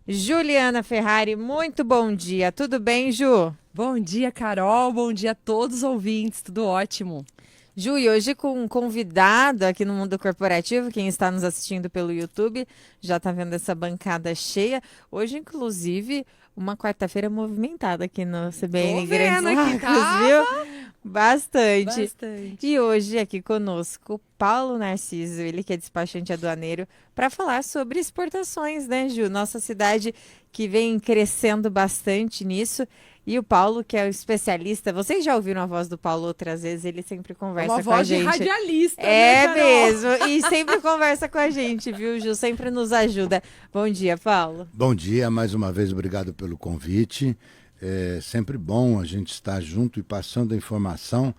Juliana Ferrari, muito bom dia. Tudo bem, Ju? Bom dia, Carol. Bom dia a todos os ouvintes. Tudo ótimo. Ju, e hoje com um convidado aqui no Mundo Corporativo, quem está nos assistindo pelo YouTube já está vendo essa bancada cheia. Hoje, inclusive, uma quarta-feira movimentada aqui no CBN Tô Grandes vendo aqui, Lagos, tá? viu? Bastante. Bastante. E hoje aqui conosco, Paulo Narciso, ele que é despachante aduaneiro, para falar sobre exportações, né, Ju? Nossa cidade que vem crescendo bastante nisso. E o Paulo, que é o especialista, vocês já ouviram a voz do Paulo outras vezes, ele sempre É uma conversa com a voz de gente. radialista, né, É Carol? mesmo, e sempre conversa com a gente, viu, Ju? Sempre nos ajuda. Bom dia, Paulo. Bom dia, mais uma vez, obrigado pelo convite. É sempre bom a gente estar junto e passando a informação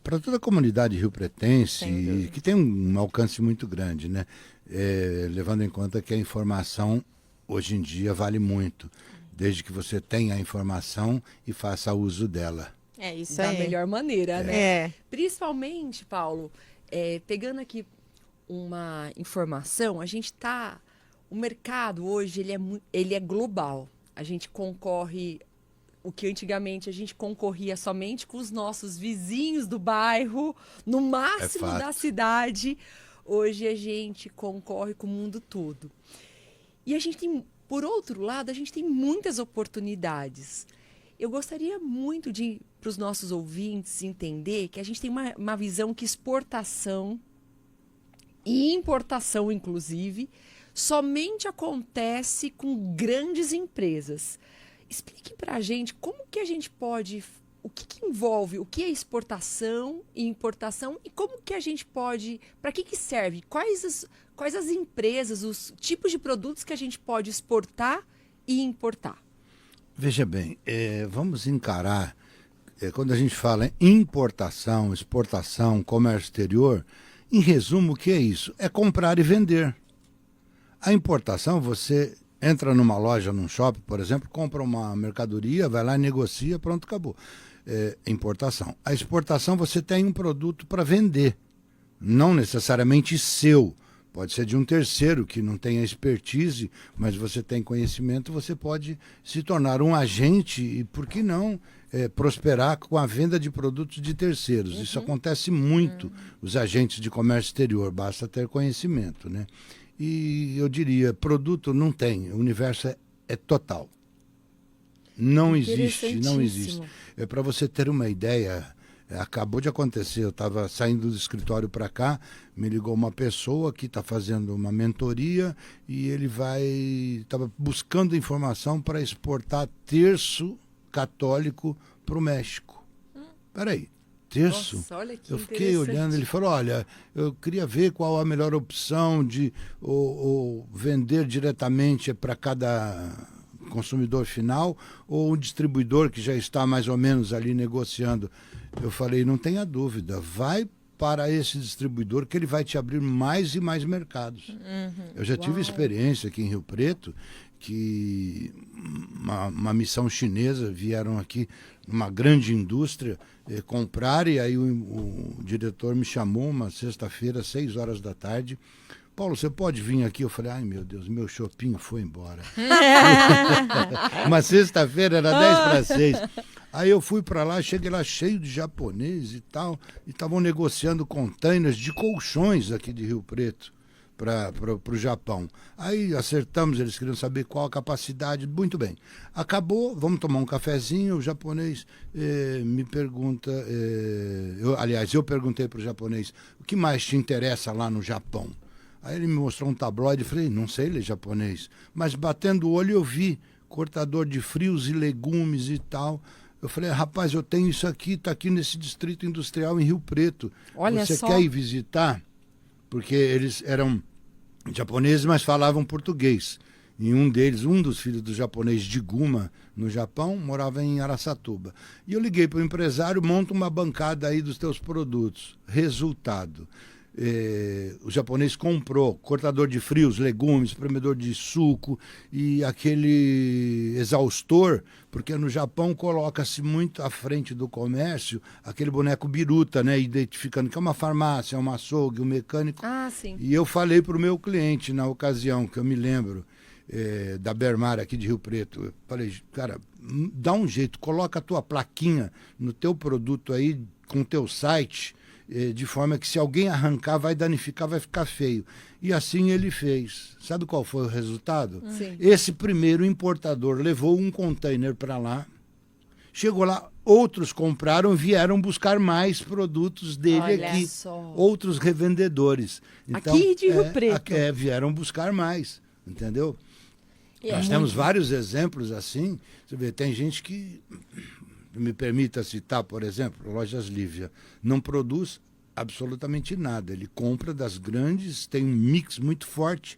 para toda a comunidade rio-pretense, Sem dúvida. que tem um alcance muito grande, né? Levando em conta que a informação, hoje em dia, vale muito, desde que você tenha a informação e faça uso dela. É isso Da aí. melhor maneira, né? É. Principalmente, Paulo, pegando aqui uma informação, o mercado hoje ele é global. A gente concorre, o que antigamente a gente concorria somente com os nossos vizinhos do bairro, no máximo fato. da cidade. Hoje a gente concorre com o mundo todo. E a gente tem, por outro lado, a gente tem muitas oportunidades. Eu gostaria muito de, para os nossos ouvintes, entender que a gente tem uma visão que exportação e importação, inclusive, somente acontece com grandes empresas. Explique para a gente como que a gente pode, o que envolve, o que é exportação e importação e como que a gente pode, para que serve, quais as empresas, os tipos de produtos que a gente pode exportar e importar. Veja bem, vamos encarar, quando a gente fala em importação, exportação, comércio exterior, em resumo, o que é isso? É comprar e vender. A importação, você entra numa loja, num shopping, por exemplo, compra uma mercadoria, vai lá, negocia, pronto, acabou. Importação. A exportação, você tem um produto para vender, não necessariamente seu. Pode ser de um terceiro que não tem expertise, mas você tem conhecimento, você pode se tornar um agente e, por que não, prosperar com a venda de produtos de terceiros. Isso acontece muito, os agentes de comércio exterior, basta ter conhecimento, né? E eu diria, produto não tem, o universo é total. Não existe, não existe. Para você ter uma ideia, acabou de acontecer, eu estava saindo do escritório para cá, me ligou uma pessoa que está fazendo uma mentoria e ele estava buscando informação para exportar terço católico para o México. Peraí, terço? Nossa, olha que Eu fiquei olhando, ele falou, olha, eu queria ver qual a melhor opção de ou vender diretamente para cada consumidor final ou um distribuidor que já está mais ou menos ali negociando. Eu falei, não tenha dúvida, vai para esse distribuidor que ele vai te abrir mais e mais mercados. Eu já tive experiência aqui em Rio Preto que uma missão chinesa vieram aqui numa grande indústria comprar e aí o diretor me chamou uma sexta-feira, 6 horas da tarde. Paulo, você pode vir aqui? Eu falei, ai meu Deus, meu shopping foi embora. Uma sexta-feira era 10 para 6. Aí eu fui para lá, cheguei lá cheio de japonês e tal, e estavam negociando containers de colchões aqui de Rio Preto para o Japão. Aí acertamos, eles queriam saber qual a capacidade, muito bem. Acabou, vamos tomar um cafezinho, o japonês me pergunta, eu perguntei para o japonês, o que mais te interessa lá no Japão? Aí ele me mostrou um tabloide e falei, não sei ler japonês, mas batendo o olho eu vi cortador de frios e legumes e tal. Eu falei, rapaz, eu tenho isso aqui, está aqui nesse distrito industrial em Rio Preto. Olha Você só. quer ir visitar? Porque eles eram japoneses, mas falavam português. E um deles, um dos filhos do japonês de Guma, no Japão, morava em Araçatuba. E eu liguei para o empresário, monta uma bancada aí dos teus produtos. Resultado. O japonês comprou cortador de frios, legumes, espremedor de suco e aquele exaustor, porque no Japão coloca-se muito à frente do comércio aquele boneco biruta, né, identificando que é uma farmácia, é um açougue, um mecânico. Ah, sim. E eu falei para o meu cliente na ocasião, que eu me lembro, da Bermar aqui de Rio Preto. Eu falei, cara, dá um jeito, coloca a tua plaquinha no teu produto aí, com o teu site, de forma que se alguém arrancar, vai danificar, vai ficar feio. E assim ele fez. Sabe qual foi o resultado? Sim. Esse primeiro importador levou um container para lá, chegou lá, outros compraram, vieram buscar mais produtos dele Olha aqui. só. Outros revendedores. Então, Aqui de Rio Preto. vieram buscar mais, entendeu? É Nós muito. temos vários exemplos assim. Você vê, tem gente que, me permita citar, por exemplo, Lojas Lívia, não produz absolutamente nada. Ele compra das grandes, tem um mix muito forte.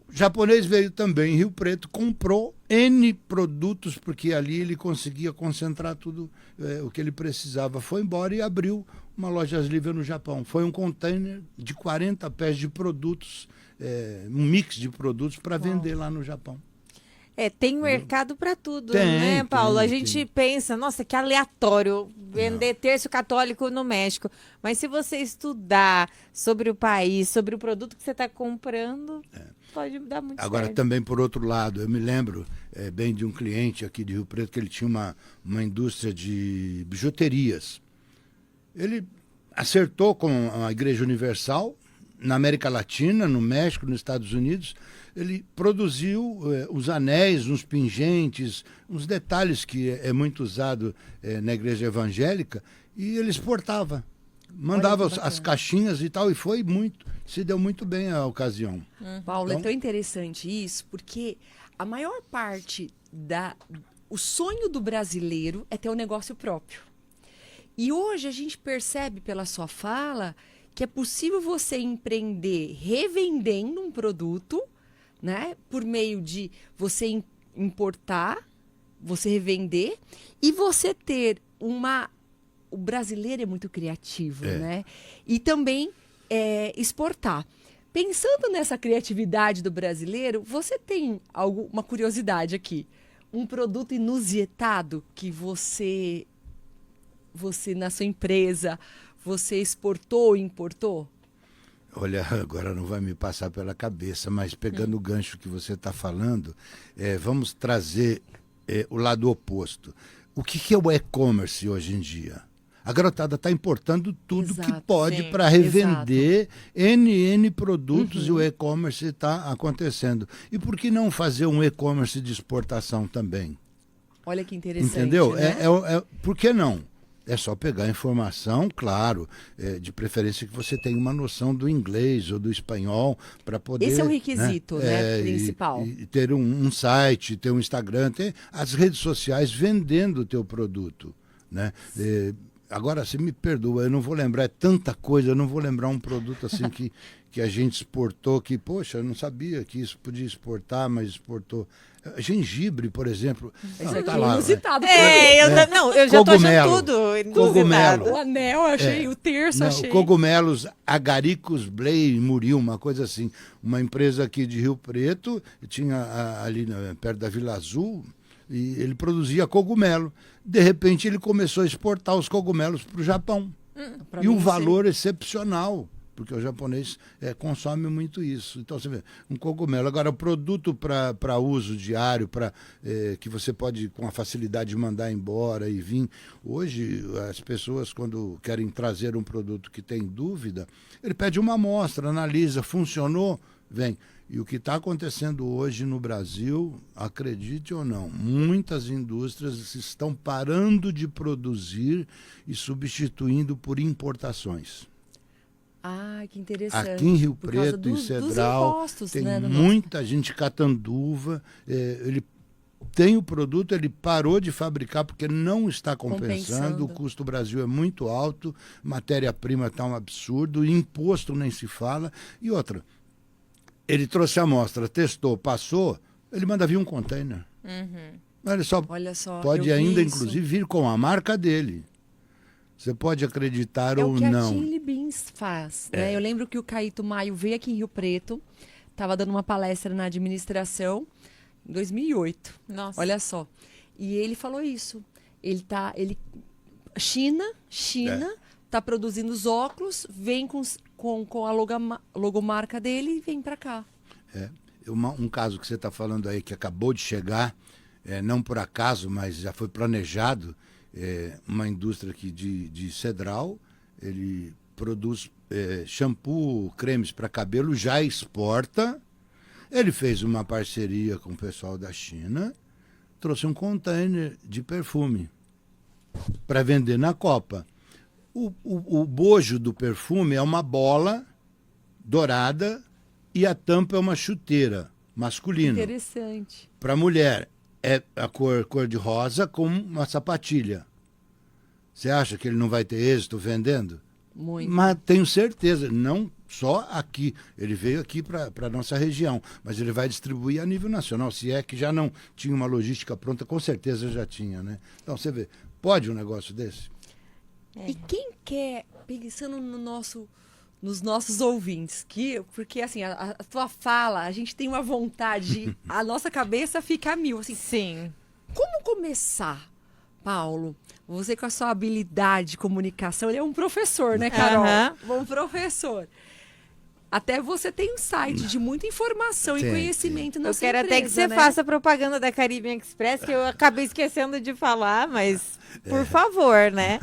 O japonês veio também em Rio Preto, comprou N produtos, porque ali ele conseguia concentrar tudo o que ele precisava. Foi embora e abriu uma Lojas Lívia no Japão. Foi um container de 40 pés de produtos, um mix de produtos para vender lá no Japão. Tem mercado para tudo, Tem, né, Paulo? tem, A gente tem. pensa, nossa, que aleatório vender terço católico no México. Mas se você estudar sobre o país, sobre o produto que você está comprando, pode dar muito Agora, certo. também, por outro lado, eu me lembro bem de um cliente aqui de Rio Preto, que ele tinha uma indústria de bijuterias. Ele acertou com a Igreja Universal, na América Latina, no México, nos Estados Unidos. Ele produziu os anéis, uns pingentes, uns detalhes que é muito usado na igreja evangélica, e ele exportava. Mandava que as bacana. caixinhas e tal, e se deu muito bem a ocasião. Paulo, Então- é tão interessante isso, porque a maior parte o sonho do brasileiro é ter um negócio próprio. E hoje a gente percebe pela sua fala que é possível você empreender revendendo um produto, né, por meio de você importar, você revender e você ter o brasileiro é muito criativo, né? E também exportar. Pensando nessa criatividade do brasileiro, você tem uma curiosidade aqui? Um produto inusitado que você na sua empresa, você exportou ou importou? Olha, agora não vai me passar pela cabeça, mas pegando o gancho que você está falando, vamos trazer o lado oposto. O que é o e-commerce hoje em dia? A garotada está importando tudo que Exato, pode sim, para revender N produtos e o e-commerce está acontecendo. E por que não fazer um e-commerce de exportação também? Olha que interessante, Entendeu? né? Por que não? É só pegar a informação, claro, de preferência que você tenha uma noção do inglês ou do espanhol para poder... Esse é o requisito, né, principal. E ter um site, ter um Instagram, ter as redes sociais vendendo o teu produto, né? Agora, você me perdoa, eu não vou lembrar, é tanta coisa, eu não vou lembrar um produto assim que a gente exportou, que, poxa, eu não sabia que isso podia exportar, mas exportou. Gengibre, por exemplo. Isso Não, aqui tá é lá, inusitado. Eu já tô achando Cogumelo. tudo Cogumelo. inusitado. O anel, achei, o terço, Não, achei. cogumelos agaricus Blay Muril, uma coisa assim. Uma empresa aqui de Rio Preto, tinha ali perto da Vila Azul, e ele produzia cogumelo. De repente ele começou a exportar os cogumelos para o Japão. Pra E mim, um você- valor excepcional, porque o japonês consome muito isso. Então, você vê, um cogumelo. Agora, o produto para uso diário, que você pode, com a facilidade, mandar embora e vir. Hoje, as pessoas, quando querem trazer um produto que tem dúvida, ele pede uma amostra, analisa, funcionou, vem. E o que está acontecendo hoje no Brasil, acredite ou não, muitas indústrias estão parando de produzir e substituindo por importações. Ah, que interessante. Aqui em Rio Por causa Preto, em dos Cedral, impostos, tem né, do nosso- muita gente catanduva. Ele tem o produto, ele parou de fabricar porque não está compensando. O custo do Brasil é muito alto, matéria-prima está um absurdo, imposto nem se fala. E outra, ele trouxe a amostra, testou, passou, ele manda vir um container. Ele só Olha só, pode eu vi ainda, isso. inclusive, vir com a marca dele. Você pode acreditar É ou o que a não. Chili Beans faz, né? Eu lembro que o Caíto Maio veio aqui em Rio Preto, estava dando uma palestra na administração em 2008. Nossa. Olha só. E ele falou isso. China tá produzindo os óculos, vem com a logomarca dele e vem para cá. Um caso que você está falando aí que acabou de chegar, não por acaso, mas já foi planejado, uma indústria aqui de Cedral, ele produz shampoo, cremes para cabelo, já exporta. Ele fez uma parceria com o pessoal da China, trouxe um container de perfume para vender na Copa. O bojo do perfume é uma bola dourada e a tampa é uma chuteira masculina. Interessante. Para mulher é a cor de rosa com uma sapatilha. Você acha que ele não vai ter êxito vendendo? Muito. Mas tenho certeza, não só aqui. Ele veio aqui para a nossa região, mas ele vai distribuir a nível nacional. Se é que já não tinha uma logística pronta, com certeza já tinha, né? Então você vê, pode um negócio desse? E quem quer, pensando nos nossos ouvintes, porque assim, a tua fala, a gente tem uma vontade, a nossa cabeça fica a mil, assim, Sim. como começar, Paulo? Você com a sua habilidade de comunicação, ele é um professor, né, Carol? Um professor. Até você tem um site de muita informação e conhecimento na Eu sua quero empresa, até que você né? faça propaganda da Caribbean Express, que eu acabei esquecendo de falar, mas por favor, né?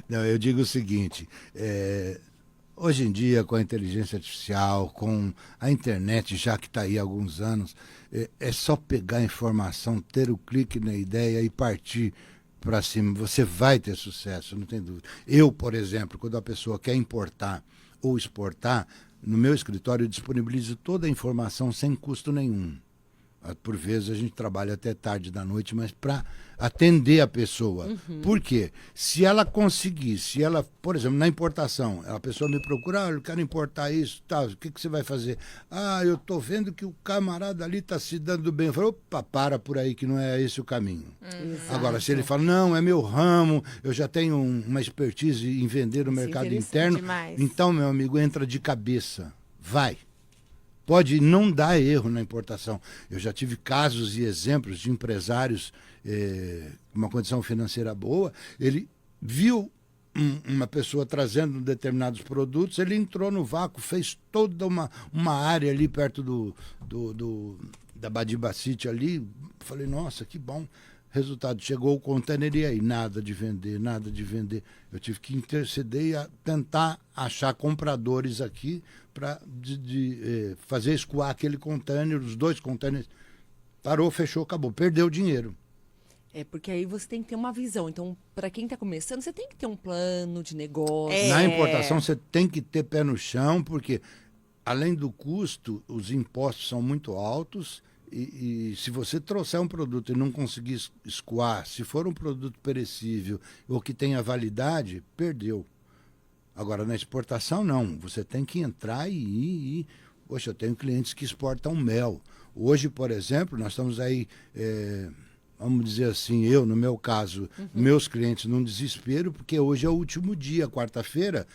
Não, eu digo o seguinte, hoje em dia, com a inteligência artificial, com a internet, já que está aí há alguns anos, é só pegar a informação, ter o clique na ideia e partir para cima. Você vai ter sucesso, não tem dúvida. Eu, por exemplo, quando a pessoa quer importar ou exportar, no meu escritório eu disponibilizo toda a informação sem custo nenhum. Por vezes a gente trabalha até tarde da noite, mas para atender a pessoa. Por quê? Se ela conseguir, por exemplo, na importação, a pessoa me procura, eu quero importar isso, tá, o que você vai fazer? Eu estou vendo que o camarada ali está se dando bem. Eu falo, opa, para por aí que não é esse o caminho. Agora, se ele fala, não, é meu ramo, eu já tenho uma expertise em vender no mercado interno, demais. então, meu amigo, entra de cabeça, vai. Pode não dar erro na importação. Eu já tive casos e exemplos de empresários com uma condição financeira boa. Ele viu uma pessoa trazendo determinados produtos, ele entrou no vácuo, fez toda uma área ali perto da Badibacite ali. Falei, nossa, que bom. Resultado, chegou o container e aí, nada de vender, nada de vender. Eu tive que interceder e tentar achar compradores aqui para fazer escoar aquele container, os 2 containers. Parou, fechou, acabou. Perdeu o dinheiro. Porque aí você tem que ter uma visão. Então, para quem está começando, você tem que ter um plano de negócio. Na importação, você tem que ter pé no chão, porque além do custo, os impostos são muito altos. E se você trouxer um produto e não conseguir escoar, se for um produto perecível ou que tenha validade, perdeu. Agora, na exportação, não. Você tem que entrar e ir. Poxa, eu tenho clientes que exportam mel. Hoje, por exemplo, nós estamos aí, vamos dizer assim, no meu caso, meus clientes num desespero, porque hoje é o último dia, quarta-feira,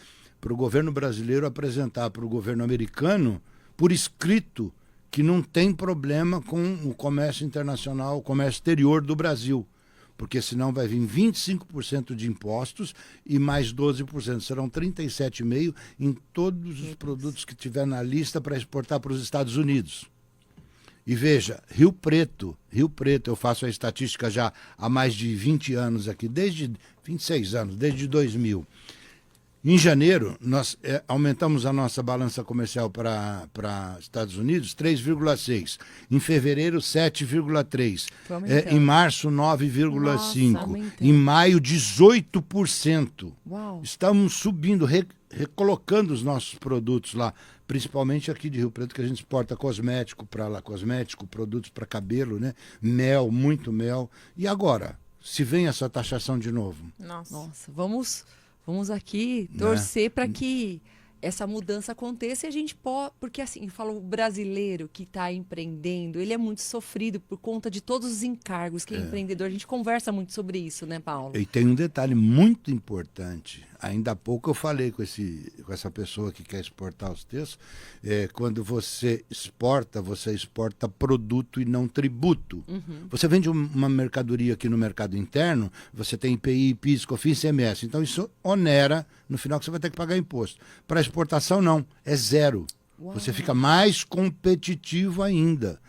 para o governo brasileiro apresentar para o governo americano, por escrito, que não tem problema com o comércio internacional, o comércio exterior do Brasil. Porque senão vai vir 25% de impostos e mais 12%. Serão 37,5% em todos os produtos que tiver na lista para exportar para os Estados Unidos. E veja, Rio Preto, eu faço a estatística já há mais de 20 anos aqui, 26 anos, desde 2000. Em janeiro, nós aumentamos a nossa balança comercial para Estados Unidos 3,6%. Em fevereiro, 7,3%. Em março, 9,5%. Em maio, 18%. Uau. Estamos subindo, recolocando os nossos produtos lá, principalmente aqui de Rio Preto, que a gente exporta cosmético para lá, produtos para cabelo, né? Mel, muito mel. E agora, se vem essa taxação de novo? Nossa, vamos aqui torcer para que essa mudança aconteça e a gente pode... Porque assim, eu falo, o brasileiro que está empreendendo, ele é muito sofrido por conta de todos os encargos que é empreendedor. A gente conversa muito sobre isso, né, Paulo? E tem um detalhe muito importante. Ainda há pouco eu falei com essa pessoa que quer exportar os textos. Quando você exporta produto e não tributo. Você vende uma mercadoria aqui no mercado interno, você tem IPI, PIS, COFINS, ICMS. Então isso onera no final que você vai ter que pagar imposto. Para exportação, não. É zero. Uau. Você fica mais competitivo ainda.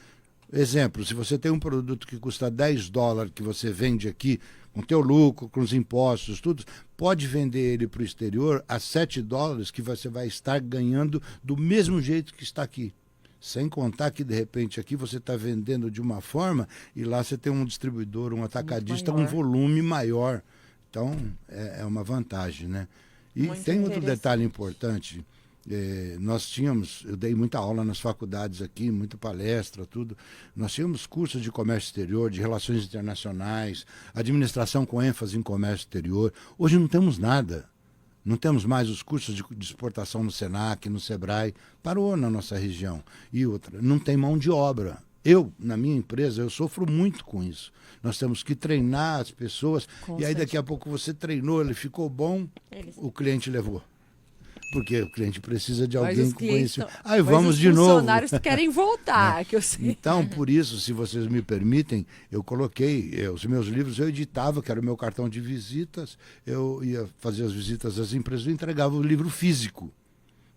Exemplo, se você tem um produto que custa $10 que você vende aqui, com teu lucro, com os impostos, tudo, pode vender ele para o exterior a $7 que você vai estar ganhando do mesmo jeito que está aqui. Sem contar que, de repente, aqui você está vendendo de uma forma e lá você tem um distribuidor, um atacadista, um volume maior. Então, é uma vantagem, né? E Muito tem outro interessante. detalhe importante. Eu dei muita aula nas faculdades aqui, muita palestra, tudo. Nós tínhamos cursos de comércio exterior, de relações internacionais, administração com ênfase em comércio exterior. Hoje não temos nada. Não temos mais os cursos de exportação no Senac, no Sebrae. Parou na nossa região. E outra, não tem mão de obra. Eu, na minha empresa, eu sofro muito com isso. Nós temos que treinar as pessoas. E aí daqui a pouco você treinou, ele ficou bom, o cliente levou. Porque o cliente precisa de alguém com conhecimento. Aí vamos de novo. Os funcionários querem voltar, que eu sei. Então, por isso, se vocês me permitem, eu coloquei os meus livros, eu editava, que era o meu cartão de visitas, eu ia fazer as visitas às empresas, eu entregava o livro físico,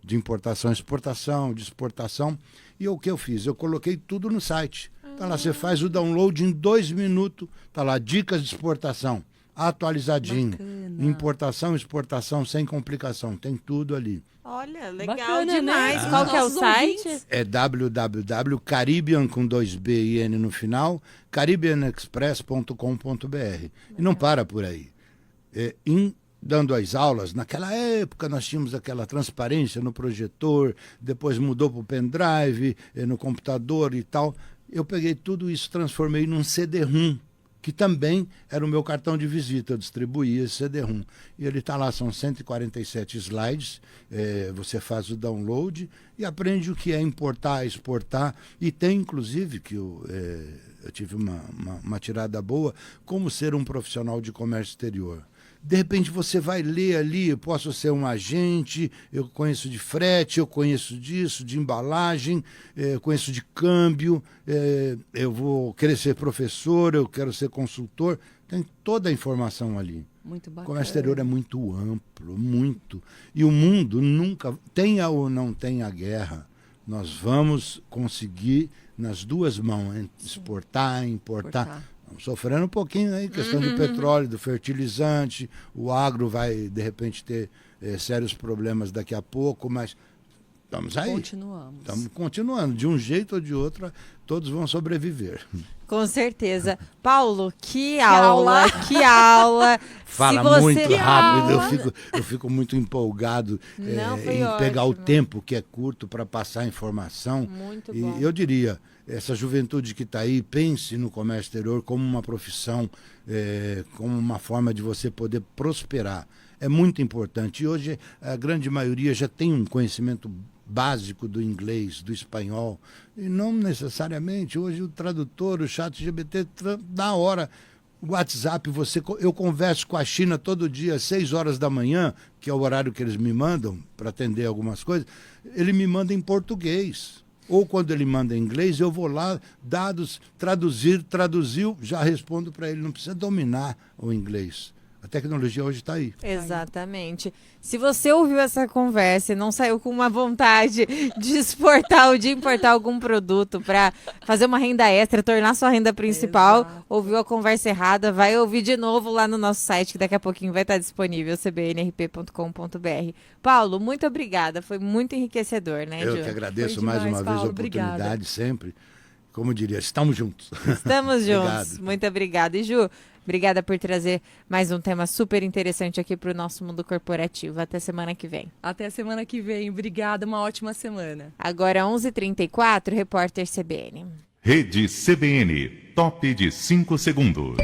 de importação, exportação, de exportação. E o que eu fiz? Eu coloquei tudo no site. Tá lá, você faz o download em 2 minutos, tá lá, dicas de exportação, atualizadinho. Bacana. Importação, exportação, sem complicação, tem tudo ali. Olha, legal Bacana, demais. né? Qual que é o Nossos site? ouvintes. É www.caribbean com 2B e N no final, caribbeanexpress.com.br. E não para por aí. Dando as aulas, naquela época nós tínhamos aquela transparência no projetor, depois mudou para o pendrive, no computador e tal. Eu peguei tudo isso, transformei num CD-ROM, que também era o meu cartão de visita, eu distribuía esse CD-ROM. E ele está lá, são 147 slides, você faz o download e aprende o que é importar, exportar, e tem inclusive, que eu tive uma tirada boa, como ser um profissional de comércio exterior. De repente você vai ler ali, eu posso ser um agente, eu conheço de frete, eu conheço disso, de embalagem, eu conheço de câmbio, eu vou querer ser professor, eu quero ser consultor, tem toda a informação ali. Muito bacana. O comércio exterior é muito amplo, muito. E o mundo nunca, tenha ou não tenha guerra, nós vamos conseguir nas duas mãos, exportar, importar. Sofrendo um pouquinho aí, questão de petróleo, do fertilizante, o agro vai, de repente, ter sérios problemas daqui a pouco, mas estamos aí. Continuamos. Estamos continuando. De um jeito ou de outro, todos vão sobreviver. Com certeza. Paulo, que aula, que aula. Fala Se você... muito rápido, aula. eu fico muito empolgado Não, foi em pegar o ótimo. tempo que é curto para passar a informação. Muito E bom. eu diria, essa juventude que está aí, pense no comércio exterior como uma profissão, como uma forma de você poder prosperar. É muito importante. E hoje a grande maioria já tem um conhecimento básico do inglês, do espanhol. E não necessariamente. Hoje o tradutor, o ChatGPT, na hora. O WhatsApp, eu converso com a China todo dia, às 6 horas da manhã, que é o horário que eles me mandam para atender algumas coisas. Ele me manda em português. Ou quando ele manda em inglês, eu vou lá, dados, traduziu, já respondo para ele. Não precisa dominar o inglês. A tecnologia hoje está aí. Exatamente. Se você ouviu essa conversa e não saiu com uma vontade de exportar ou de importar algum produto para fazer uma renda extra, tornar sua renda principal, Exato. ouviu a conversa errada, vai ouvir de novo lá no nosso site, que daqui a pouquinho vai estar disponível, cbnrp.com.br. Paulo, muito obrigada. Foi muito enriquecedor, né, Eu Ju? que agradeço Foi mais demais, uma vez a Paulo, oportunidade, obrigada. sempre. Como diria, estamos juntos. Estamos juntos. Obrigado. Muito obrigada. E Ju, obrigada por trazer mais um tema super interessante aqui para o nosso mundo corporativo. Até semana que vem. Até a semana que vem. Obrigada, uma ótima semana. Agora, 11h34, repórter CBN. Rede CBN, top de 5 segundos.